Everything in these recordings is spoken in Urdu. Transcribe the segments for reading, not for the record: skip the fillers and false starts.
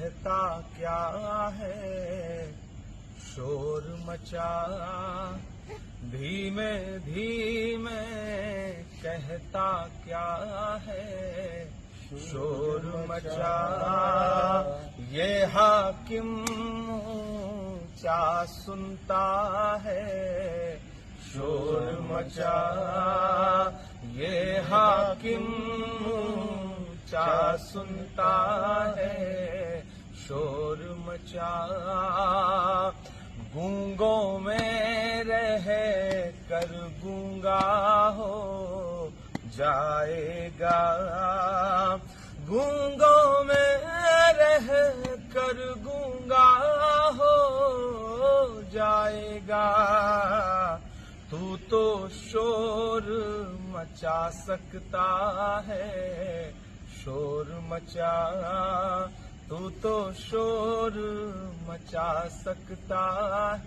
کہتا کیا ہے، شور مچا دھیمے دھیمے کہتا کیا ہے، شور مچا یہ حاکم اونچا سنتا ہے، شور مچا یہ حاکم اونچا سنتا ہے، شور مچا گونگوں میں رہ کر گونگا ہو جائے گا، گونگوں میں رہ کر گونگا ہو جائے گا، تو شور مچا سکتا ہے، شور مچا تو شور مچا سکتا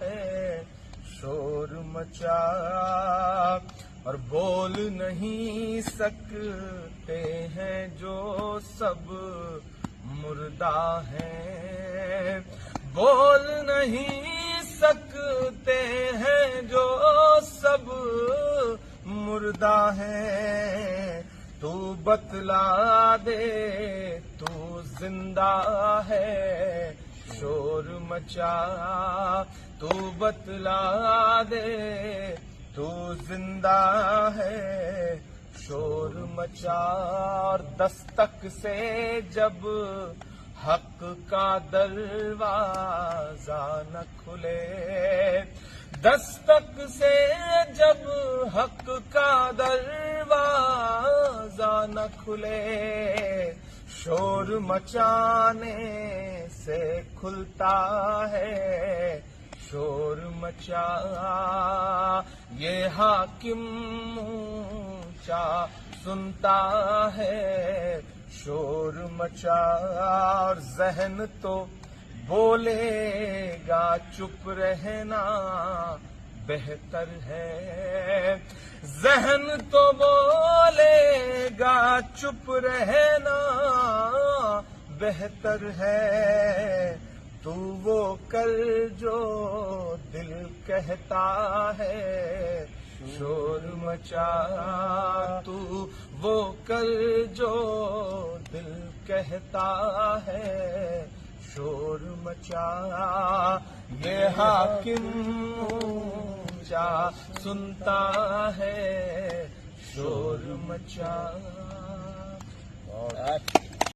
ہے، شور مچا اور بول نہیں سکتے ہیں جو سب مردہ ہیں، بول نہیں سکتے ہیں جو سب مردہ ہیں، تو بتلا دے تو زندہ ہے، شور مچا تو بتلا دے تو زندہ ہے، شور مچا اور دستک سے جب حق کا دروازہ نہ کھلے، دستک سے جب حق کا دروازہ نہ کھلے، شور مچانے سے کھلتا ہے، شور مچا یہ حاکم اونچا سنتا ہے، شور مچا اور ذہن تو بولے گا چپ رہنا بہتر ہے، ذہن تو بولے گا چپ رہنا بہتر ہے، تو وہ کر جو دل کہتا ہے، شور مچا تو وہ کر جو دل کہتا ہے، شور مچا یہ حاکم اونچا سنتا ہے، شور مچا